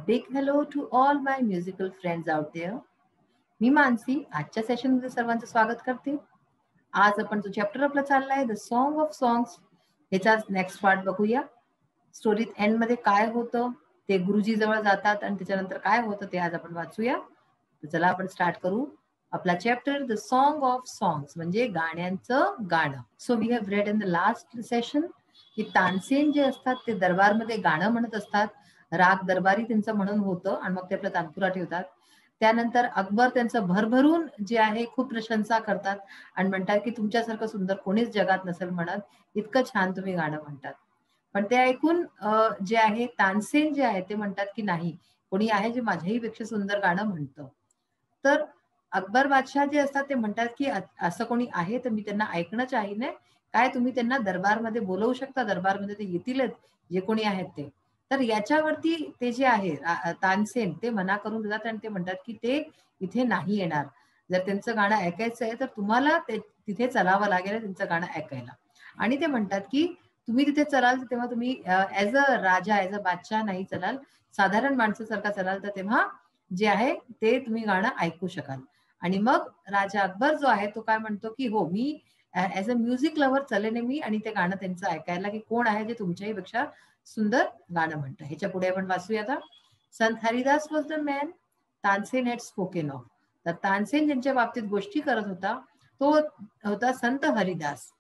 big hello to all my musical friends out there. मी मानसी आजच्या सेशनमध्ये सर्वांचं स्वागत करते. आज आपण जो चॅप्टर आपला चाललाय द सॉन्ग ऑफ सॉंग्स याचा नेक्स्ट पार्ट बघूया. स्टोरीत एंड मध्ये काय होतं ते गुरुजी जवळ जातात आणि त्याच्यानंतर काय होतं ते आज आपण वाचूया. तर चला आपण स्टार्ट करू आपला chapter the song of songs म्हणजे गाण्यांचं गाणं. So we have read in the last session की तानसेन जे असतात ते दरबारमध्ये गाणं म्हणत असतात. राग दरबारी त्यांचं म्हणून होतं आणि मग ते आपलं तानपुरा ठेवतात. त्यानंतर अकबर त्यांचं भरभरून जे आहे खूप प्रशंसा करतात आणि म्हणतात की तुमच्यासारखं सुंदर कोणीच जगात नसेल म्हणत, इतकं छान तुम्ही गाणं म्हणतात. पण ते ऐकून जे आहे तानसेन जे आहे ते म्हणतात की नाही, कोणी आहे जे माझ्याही पेक्षा सुंदर गाणं म्हणतं. तर अकबर बादशाह जे असतात ते म्हणतात की असं कोणी आहे तर मी त्यांना ऐकणं चाहिए. काय तुम्ही त्यांना दरबारमध्ये बोलवू शकता, दरबारमध्ये ते येतीलच जे कोणी आहेत ते. तर याच्यावरती ते जे आहे तानसेन ते मना करून देतात आणि ते म्हणतात की ते इथे नाही येणार. जर त्यांचं गाणं ऐकायचं आहे तर तुम्हाला तिथे चलावं लागेल त्यांचं गाणं ऐकायला. आणि ते म्हणतात की तुम्ही तिथे चलाल तेव्हा तुम्ही as a Raja, as a बादशाह नाही चलाल, साधारण माणसासारखा चलाल, तर तेव्हा जे आहे ते तुम्ही गाणं ऐकू शकाल. आणि मग राजा अकबर जो आहे तो काय म्हणतो की हो, मी ऍज अ म्युझिक लव्हर चलेन मी आणि ते गाणं त्यांचं ऐकायला की कोण आहे जे तुमच्याही पेक्षा सुंदर गाणं म्हणतं. ह्याच्या पुढे आपण वाचूया आता. संत Haridas was the man Tansen had spoken of. तर तानसेन ज्यांच्या बाबतीत गोष्टी करत होता तो होता Sant Haridas.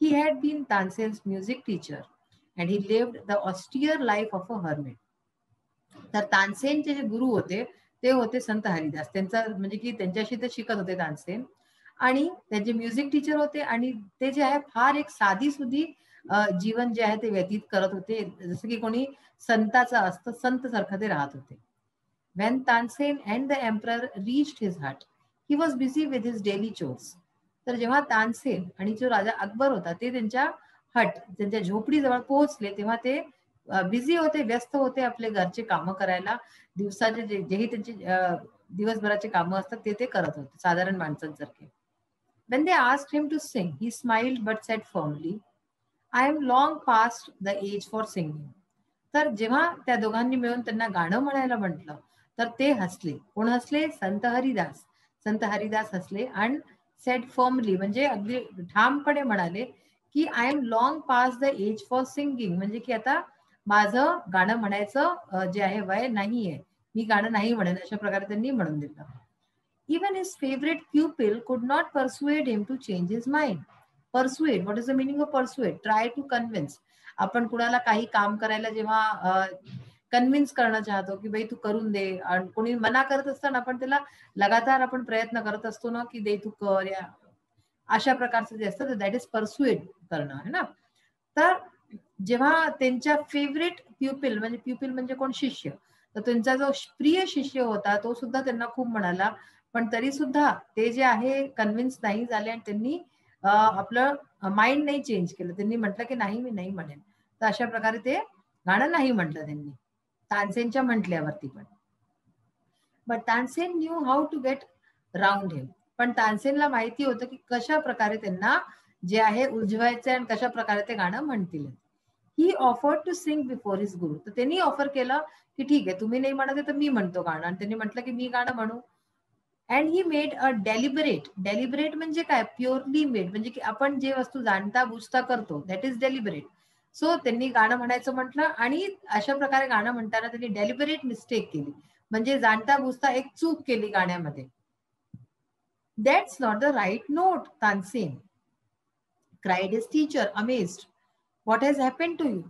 He had been Tansen's music teacher and he lived the austere life of a hermit. तर तानसेनचे जे गुरु होते ते होते संत हरिदास. त्यांचा म्हणजे की त्यांच्याशी ते शिकत होते तानसेन आणि त्यांचे म्युझिक टीचर होते आणि ते जे आहे फार एक साधी सुधी जीवन जे आहे ते व्यतीत करत होते, जसं की कोणी संताचं असतं, संत सारखं ते राहत होते. When Tansen and the emperor reached his hut, he was busy with his daily chores. तर जेव्हा तानसेन आणि जो राजा अकबर होता ते त्यांच्या हट, त्यांच्या झोपडीजवळ पोहोचले तेव्हा ते बिझी होते, व्यस्त होते आपले घरचे कामं करायला. दिवसाचे जेही त्यांचे दिवसभराचे कामं असतात ते करत होते साधारण माणसांसारखे. When they asked him to sing, he smiled but said firmly, I am long past the age for singing. तर जेव्हा त्या दोघांनी मिळून त्यांना गाणं म्हणायला म्हटलं तर ते हसले. कोण हसले? संत हरिदास. संत हरिदास हसले आणि सेड फर्मली म्हणजे अगदी ठामपणे म्हणाले की I am long past the age for singing, म्हणजे की आता माझं गाणं म्हणायचं जे आहे वय नाहीये, मी गाणं नाही म्हणेन, अशा प्रकारे त्यांनी म्हणून दिलं. Even his favorite pupil could not persuade him to change his mind. Persuade, what is the meaning of persuade? Try to convince. आपण कुणाला काही काम करायला जेव्हा कन्व्हिन्स करणं चाहतो की बाई तू करून दे, आणि कोणी मना करत असताना आपण त्याला लगातार आपण प्रयत्न करत असतो ना की दे तू कर, या अशा प्रकारचं जे असतं दॅट इज परसुएड करणं आहे ना. तर जेव्हा त्यांच्या फेवरेट प्युपिल म्हणजे प्युपिल म्हणजे कोण? शिष्य. तर त्यांचा जो प्रिय शिष्य होता तो सुद्धा त्यांना खूप म्हणाला, पण तरी सुद्धा ते जे आहे कन्व्हिन्स नाही झाले आणि त्यांनी आपलं माइंड नाही चेंज केलं. त्यांनी म्हटलं की नाही, मी नाही म्हणेन. तर अशा प्रकारे ते गाणं नाही म्हटलं त्यांनी तानसेनच्या म्हटल्यावरती. पण Tansen knew how to get round him. पण तानसेनला माहिती होतं की कशा प्रकारे त्यांना जे आहे उजवायचं आणि कशा प्रकारे ते गाणं म्हणतील. He offered to sing before his guru. तर त्यांनी ऑफर केलं की ठीक आहे, तुम्ही नाही म्हणत तर मी म्हणतो गाणं. आणि त्यांनी म्हटलं की मी गाणं म्हणू. And he made a deliberate. Deliberate म्हणजे काय? प्युअरली मेड, म्हणजे की आपण जे वस्तू जाणता बुजता करतो दॅट इज डेलिबरेट. सो त्यांनी गाणं म्हणायचं म्हटलं आणि अशा प्रकारे गाणं म्हणताना त्यांनी डेलिबरेट मिस्टेक केली, म्हणजे जाणता बुजता एक चूक केली गाण्यामध्ये. That's not the right note, Tansen cried his teacher amazed. What has happened to you.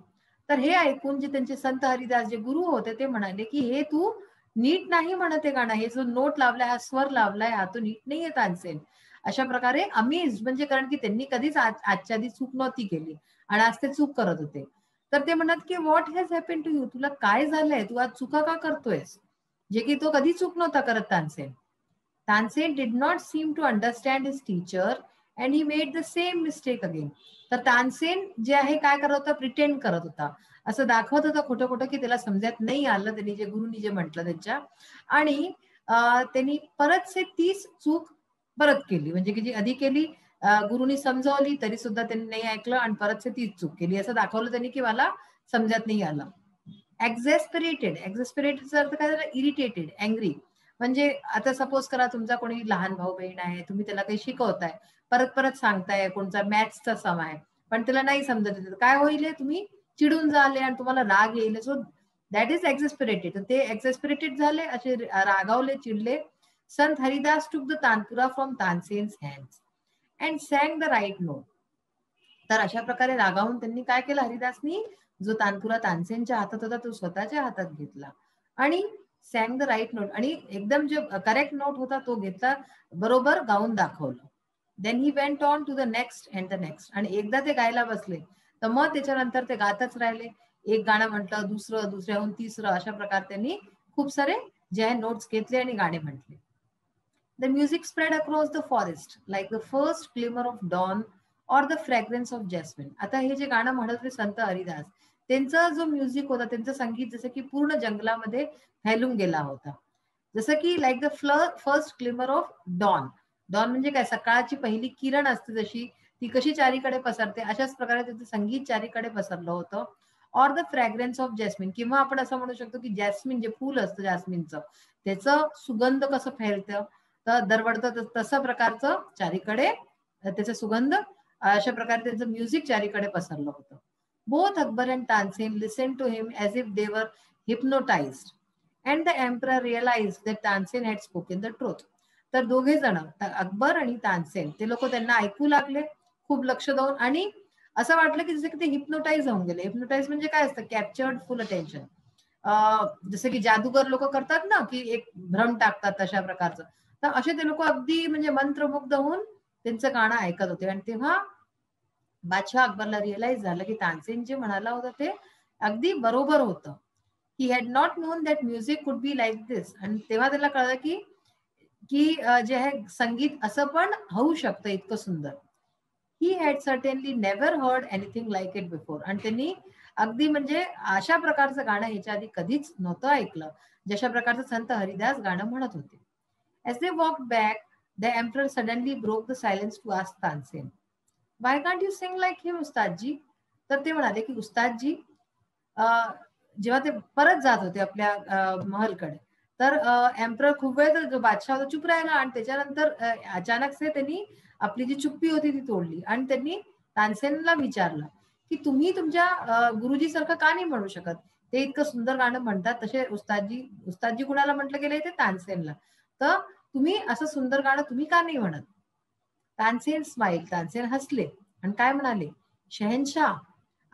तर हे ऐकून जे त्यांचे संत हरिदास जे गुरु होते ते म्हणाले की हे तू नीट नाही म्हणत आहे गाणं, हे जो नोट लावलाय, हा स्वर लावलाय, हा तो नीट नाहीये तानसेन. अशा प्रकारे अमेज, म्हणजे कारण की त्यांनी कधीच आजच्या आधी चूक नव्हती केली आणि आज ते चूक करत होते. तर ते म्हणत की what has happen to you, तुला काय झालंय, तू आज चुका का करतोयस, जे की तो कधी चूक नव्हता करत Tansen. Tansen did not seem to understand his teacher and he made the same mistake again. तर तानसेन जे आहे काय करत होता? प्रिटेंड करत होता, असं दाखवत होता खोटं खोटं की त्याला समजत नाही आलं त्यांनी जे गुरुनी जे म्हटलं त्यांच्या. आणि त्यांनी परत से तीच चूक परत केली, म्हणजे की जी आधी केली गुरुनी समजावली तरी सुद्धा त्यांनी नाही ऐकलं आणि परत से तीच चूक केली, असं दाखवलं त्यांनी की मला समजत नाही आलं. एक्झॅस्परेटेडचा अर्थ काय झाला? Irritated, angry. म्हणजे आता सपोज करा तुमचा कोणी लहान भाऊ बहीण आहे, तुम्ही त्याला काही शिकवताय, परत परत सांगताय, कोणचा मॅथ्सचा सम आहे, पण त्याला नाही समजत, काय होईल? तुम्ही चिडून झाले आणि तुम्हाला राग येईल. So that is exasperated. ते एक्झॅस्परेटेड झाले, असे रागावले, चिडले. Sant Haridas took the tanpura from Tansen's hands and sang the right note. तर अशा प्रकारे रागावून त्यांनी काय केलं? हरिदासनी जो तानपुरा तानसेनच्या हातात होता तो स्वतःच्या हातात घेतला आणि सॅंग द राईट नोट, आणि एकदम जो करेक्ट नोट होता तो घेतला, बरोबर गाऊन दाखवलं. Then he went on to the next and the next. आणि एकदा ते गायला बसले तर मग त्याच्यानंतर ते गातच राहिले. एक गाणं म्हटलं, दुसरं, दुसऱ्याहून तिसरं, अशा प्रकारे त्यांनी खूप सारे जे आहे नोट्स घेतले आणि गाणे म्हटले. The music spread across the forest like the first glimmer of dawn or the fragrance of jasmine. आता हे जे गाणं म्हणत होते संत हरिदास, त्यांचा जो म्युझिक होता, त्यांचं संगीत जसं की पूर्ण जंगलामध्ये फैलून गेला होता. जसं की like the first glimmer of dawn. Dawn म्हणजे काय? सकाळची पहिली किरण असते जशी, ती कशी चारीकडे पसरते, अशाच प्रकारे त्याचं संगीत चारीकडे पसरलं होतं. Or the fragrance of jasmine, किंवा आपण असं म्हणू शकतो की जॅस्मिन जे फूल असतं जॅस्मिनचं, त्याचं सुगंध कसं फैलतं, तर दरवडतं, तसं प्रकारचं चारीकडे त्याचा सुगंध, अशा प्रकारे त्यांचं म्युझिक चारीकडे पसरलं होतं. Both Akbar and Tansen listen to him as if they were hypnotized and the emperor realized that Tansen had spoken the truth. तर दोघे जण, अकबर आणि तानसेन, ते लोक त्यांना ऐकू लागले खूप लक्ष देऊन, आणि असं वाटलं की जसं की ते हिप्नोटाईज होऊन गेले. हिप्नोटाईज म्हणजे काय असतं? कॅप्चर्ड फुल अटेन्शन. जसं की जादूगर लोक करतात ना, की एक भ्रम टाकतात, तशा प्रकारचं. तर असे ते लोक अगदी म्हणजे मंत्रमुग्ध होऊन त्यांचं गाणं ऐकत होते. आणि तेव्हा बादशाह अकबरला रिअलाइज झालं की तानसेन जे म्हणाला होता ते अगदी बरोबर होतं. He had not non that music could be like दिस. आणि तेव्हा त्याला कळलं की की जे आहे संगीत असं पण होऊ शकतं, इतकं सुंदर. He had certainly never heard anything like it before. आणि त्यांनी अगदी म्हणजे अशा प्रकारचं गाणं याच्या आधी कधीच नव्हतं ऐकलं, जशा प्रकारचं संत हरिदास गाणं म्हणत होते. As they walked back, the emperor suddenly broke the silence to ask Tansen, "Why can't you sing like him, उस्तादजी?" तर ते म्हणाले की उस्तादजी, जेव्हा ते परत जात होते आपल्या महलकडे, तर एम्प्रर खूप वेळ तर बादशाह चुप राहिला, आणि त्याच्यानंतर अचानक से त्यांनी आपली जी चुप्पी होती ती तोडली, आणि त्यांनी तानसेनला विचारलं की तुम्ही तुमच्या गुरुजी सारखं का नाही म्हणू शकत? ते इतकं सुंदर गाणं म्हणतात. तसे उस्तादजी कुणाला म्हटलं गेलंय? ते तानसेनला. तर तुम्ही असं सुंदर गाणं तुम्ही का नाही म्हणत? तानसेन स्माईल, तानसेन हसले आणि काय म्हणाले? शहनशाह,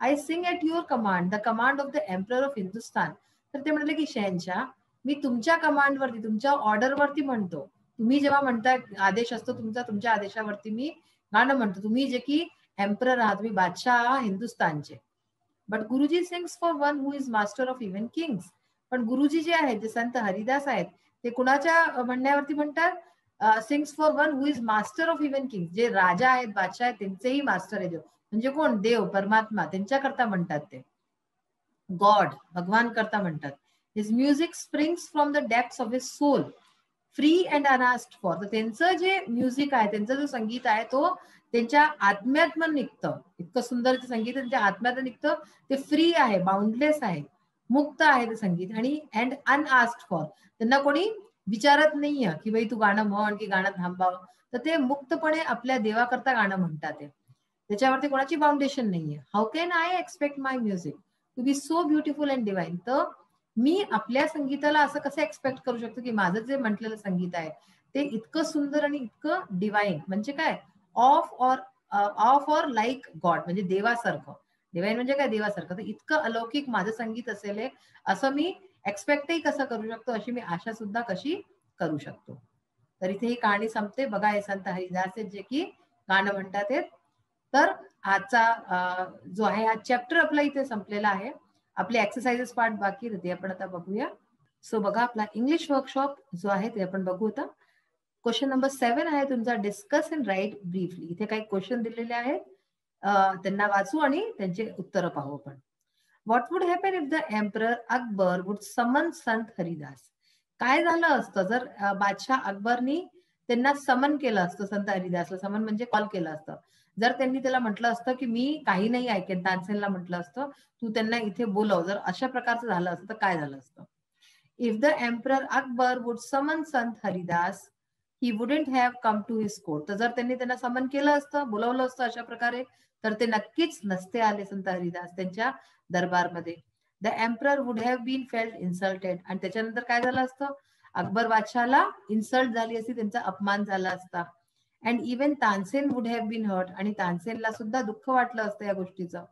I sing at your command, the command of the emperor of Hindustan. तर ते म्हणाले की शहनशाह, मी तुमच्या कमांडवरती, तुमच्या ऑर्डरवरती म्हणतो. तुम्ही जेव्हा म्हणताय, आदेश असतो तुमचा, तुमच्या आदेशावरती मी गाणं म्हणतो. तुम्ही जे की एम्परर आहात, तुम्ही बादशाह आहात हिंदुस्तानचे. बट गुरुजी sings for one who is master of even Kings. पण गुरुजी जे आहेत, जे संत हरिदास आहेत, ते कुणाच्या म्हणण्यावरती म्हणतात? Sings for one who is master of even Kings. जे राजा आहेत, बादशाह आहेत, त्यांचेही मास्टर आहे. म्हणजे कोण? देव, परमात्मा, त्यांच्याकरता म्हणतात ते. गॉड, भगवान करता म्हणतात. His music springs from the depths of his soul, free and unasked for. तर त्यांचं जे म्युझिक आहे, त्यांचं जो संगीत आहे, तो त्यांच्या आत्म्यातनं निघतं. इतकं सुंदर संगीत त्यांच्या आत्म्यातनं निघतं. ते फ्री आहे, बाउंडलेस आहे, मुक्त आहे ते संगीत, आणि अँड अनआस्क्ड फॉर. त्यांना कोणी विचारत नाहीये की बाई तू गाणं म्हण की गाणं थांबावं. तर ते मुक्तपणे आपल्या देवाकरता गाणं म्हणतात. ते त्याच्यावरती कोणाची बाउंडेशन नाहीये. How can I expect my music to be so beautiful and divine. तर मी आपल्या संगीताला असं कसं एक्सपेक्ट करू शकतो की माझं जे म्हटलेलं संगीत आहे ते इतकं सुंदर आणि इतकं डिवाइन, म्हणजे काय? ऑफ ऑर लाईक गॉड, म्हणजे देवासारखं. डिवाइन म्हणजे काय? देवासारखं. तर इतकं अलौकिक माझं संगीत असेल असं मी एक्सपेक्टही कसं करू शकतो, अशी मी आशा सुद्धा कशी करू शकतो. तर इथे ही कहाणी संपते. बघा, हे संत हरिदास जे की गाणं म्हणतात. तर आजचा जो आहे हा चॅप्टर आपला इथे संपलेला आहे. आपले एक्सरसाइजेस पार्ट बाकी ते आपण आता बघूया. सो बघा, आपला इंग्लिश वर्कशॉप जो आहे ते आपण बघू. आता क्वेश्चन नंबर 7 आहे तुमचा, डिस्कस अँड राईट ब्रीफली. इथे काही क्वेश्चन दिलेले आहेत, त्यांना वाचू आणि त्यांचे उत्तर पाहू आपण. What would happen if the emperor Akbar would summon Sant Haridas. काय झालं असतं जर बादशाह अकबरनी त्यांना समन केलं असतं, संत हरिदासला समन म्हणजे कॉल केलं असतं. जर त्यांनी त्याला म्हटलं असतं की मी काही नाही ऐकेन, तानसेनला म्हटलं असतं तू त्यांना इथे बोलव, जर अशा प्रकारचं झालं असतं तर काय झालं असतं? If the emperor Akbar would summon Sant Haridas he wouldn't have come to his court. तर जर त्यांनी त्यांना समन केलं असतं, बोलवलं असतं अशा प्रकारे, तर ते नक्कीच नसते आले संत हरिदास त्यांच्या दरबारमध्ये. The emperor would have been felt insulted. आणि त्याच्यानंतर काय झालं असतं? अकबर बादशाहला इन्सल्ट झाली असती, त्यांचा अपमान झाला असता. And even Tansen would have been hurt. आणि तानसेनला सुद्धा दुःख वाटलं असतं या गोष्टीचं.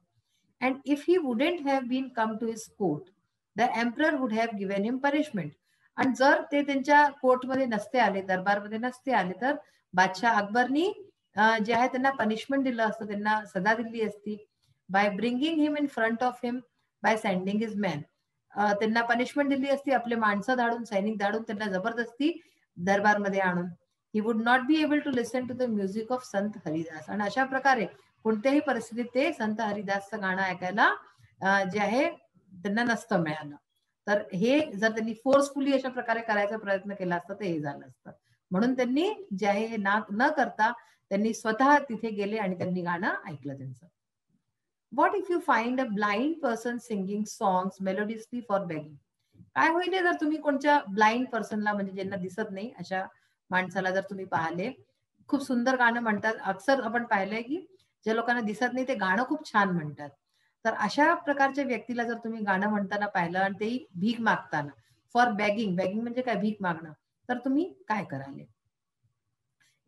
And if he wouldn't have been come to his court the emperor would have given him punishment. आणि जर ते त्यांच्या कोर्टमध्ये नसते आले, दरबारमध्ये नसते आले, तर बादशाह अकबरनी जे आहे त्यांना पनिशमेंट दिलं असतं, त्यांना सजा दिली असती. By bringing him in front of him by sending his man. त्यांना पनिशमेंट दिली असती, आपले माणसं धाडून, सैनिक धाडून त्यांना जबरदस्ती दरबारमध्ये आणून. He would not be able to listen to the music of Sant Haridas. आणि अशा प्रकारे कोणत्याही परिस्थितीत ते संत हरिदासचं गाणं ऐकायला जे आहे त्यांना नसतं मिळालं. तर हे जर त्यांनी फोर्सफुली अशा प्रकारे करायचा प्रयत्न केला असता तर हे झालं असतं. म्हणून त्यांनी जे आहे हे न करता त्यांनी स्वतः तिथे गेले आणि त्यांनी गाणं ऐकलं त्यांचं. What if you find a blind person singing songs melodiously for begging. काय होईल जर तुम्ही कोणत्या ब्लाइंड पर्सनला, म्हणजे ज्यांना दिसत नाही अशा माणसाला जर तुम्ही पाहिले, खूप सुंदर गाणं म्हणतात. अक्सर आपण पाहिलंय की ज्या लोकांना दिसत नाही ते गाणं खूप छान म्हणतात. तर अशा प्रकारच्या व्यक्तीला जर तुम्ही गाणं म्हणताना पाहिलं आणि तेही भीक मागताना, फॉर बॅगिंग, बॅगिंग म्हणजे काय, भीक मागणं, तर तुम्ही काय कराल?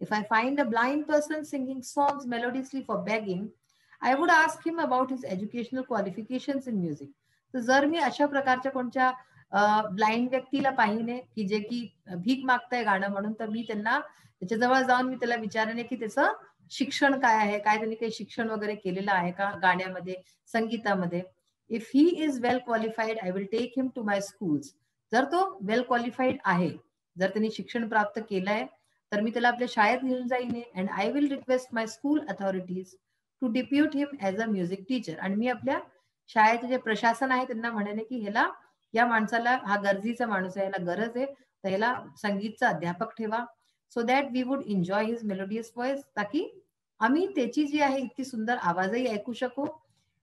If I find a blind person singing songs melodiously for begging I would ask him about his educational qualifications in music. तर जर मी अशा प्रकारच्या कोणत्या ब्लाइंड व्यक्तीला पाहिने की जे की भीक मागताय गाणं म्हणून, तर मी त्यांना त्याच्याजवळ जाऊन मी त्याला विचारणे की त्याचं शिक्षण काय आहे, काय त्यांनी काही शिक्षण वगैरे केलेलं आहे का गाण्यामध्ये, संगीतामध्ये. If he is well qualified I will take him to my schools. जर तो वेल क्वालिफाईड आहे, जर त्यांनी शिक्षण प्राप्त केलंय, तर मी त्याला आपल्या शाळेत घेऊन जाईन. And I will request my school authorities to depute him as a music teacher. आणि मी आपल्या शाळेचे जे प्रशासन आहे त्यांना म्हणेन की ह्याला, या माणसाला, हा गरजेचा माणूस आहे, ह्याला गरज आहे, तर ह्याला संगीतचा अध्यापक ठेवा. So that we would enjoy his melodious voice, ताकी आम्ही त्याची जी आहे इतकी सुंदर आवाजही ऐकू शकू.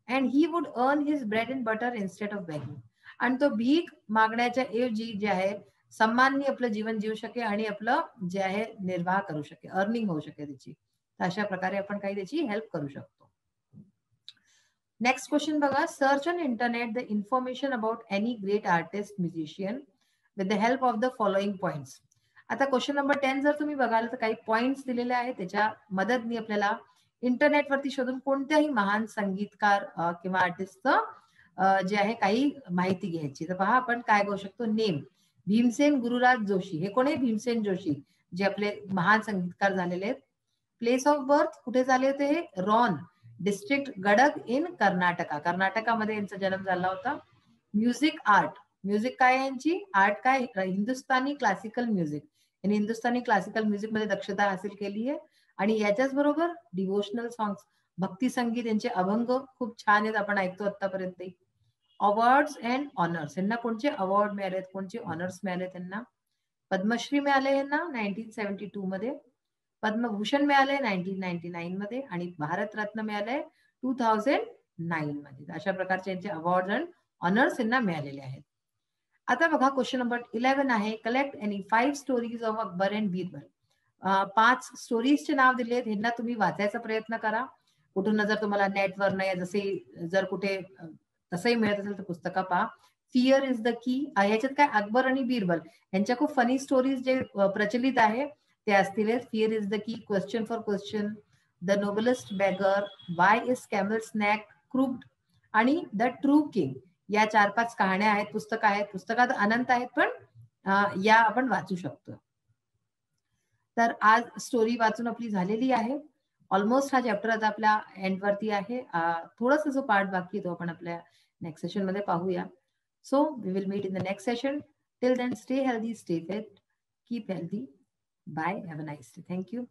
And he would earn his bread and butter instead of bagging. आणि तो भीक मागण्याच्या ऐवजी जे आहे सन्माननी आपलं जीवन जीव शके आणि आपलं जे आहे निर्वाह करू शके, अर्निंग होऊ शके त्याची. तर अशा प्रकारे आपण काही त्याची हेल्प करू शकतो. नेक्स्ट क्वेश्चन बघा. Search on internet the information about any great artist musician with the help of the following points. आता क्वेश्चन नंबर 10 जर तुम्ही बघाल तर काही पॉइंट्स दिलेले आहेत, त्याच्या मदतनी आपल्याला इंटरनेटवरती शोधून कोणत्याही महान संगीतकार किंवा आर्टिस्टचं जे आहे काही माहिती घ्यायची. तर पहा आपण काय करू शकतो. नेम, भीमसेन गुरुराज जोशी. हे कोण आहे? भीमसेन जोशी, जे आपले महान संगीतकार झालेले आहेत. प्लेस ऑफ बर्थ कुठे झाले होते? हे Ron district Gadag in Karnataka, कर्नाटकामध्ये यांचा जन्म झाला होता. म्युझिक आर्ट, म्युझिक काय यांची, आर्ट काय, हिंदुस्थानी क्लासिकल म्युझिक. यांनी हिंदुस्थानी क्लासिकल म्युझिक मध्ये दक्षता हासिल केली आहे. आणि याच्याच बरोबर डिव्होशनल सॉंग्स, भक्ती संगीत, यांचे अभंग खूप छान आहेत, आपण ऐकतो आतापर्यंत. अवॉर्ड्स अँड ऑनर्स, यांना कोणते अवॉर्ड मिळालेत, कोणते ऑनर्स मिळाले त्यांना? पद्मश्री मिळाले यांना 1972 मध्ये, पद्मभूषण मिळाले 1999 मध्ये, आणि भारतरत्न मिळाले 2009 मध्ये. अशा प्रकारचे यांचे अवॉर्ड अँड ऑनर्स यांना मिळालेले आहेत. आता बघा क्वेश्चन नंबर 11 आहे. Collect any 5 stories of Akbar and Birbal. 5 स्टोरीजचे नाव दिले आहेत, ह्यांना तुम्ही वाचायचा प्रयत्न करा. कुठून जर तुम्हाला नेटवर नाही, जसे जर कुठे तसंही मिळत असेल तर पुस्तकं पहा. फिअर इज द की. ह्याच्यात काय, अकबर आणि बिरबल यांच्या खूप फनी स्टोरीज जे प्रचलित आहे ते असतील. Fear is the key, question for question, the noblest beggar, why is camel's neck crooked, आणि द ट्रू किंग. या 4-5 कहाण्या आहेत, पुस्तकं आहेत. पुस्तकात अनंत आहेत, पण या आपण वाचू शकतो. तर आज स्टोरी वाचून आपली झालेली आहे. ऑलमोस्ट हा चॅप्टर आता आपल्या एंड वरती आहे. थोडासा जो पार्ट बाकी आहे तो आपण आपल्या नेक्स्ट सेशन मध्ये पाहूया. So we will meet in the next session. Till then stay healthy, stay fit, keep healthy. Bye, have a nice day. Thank you.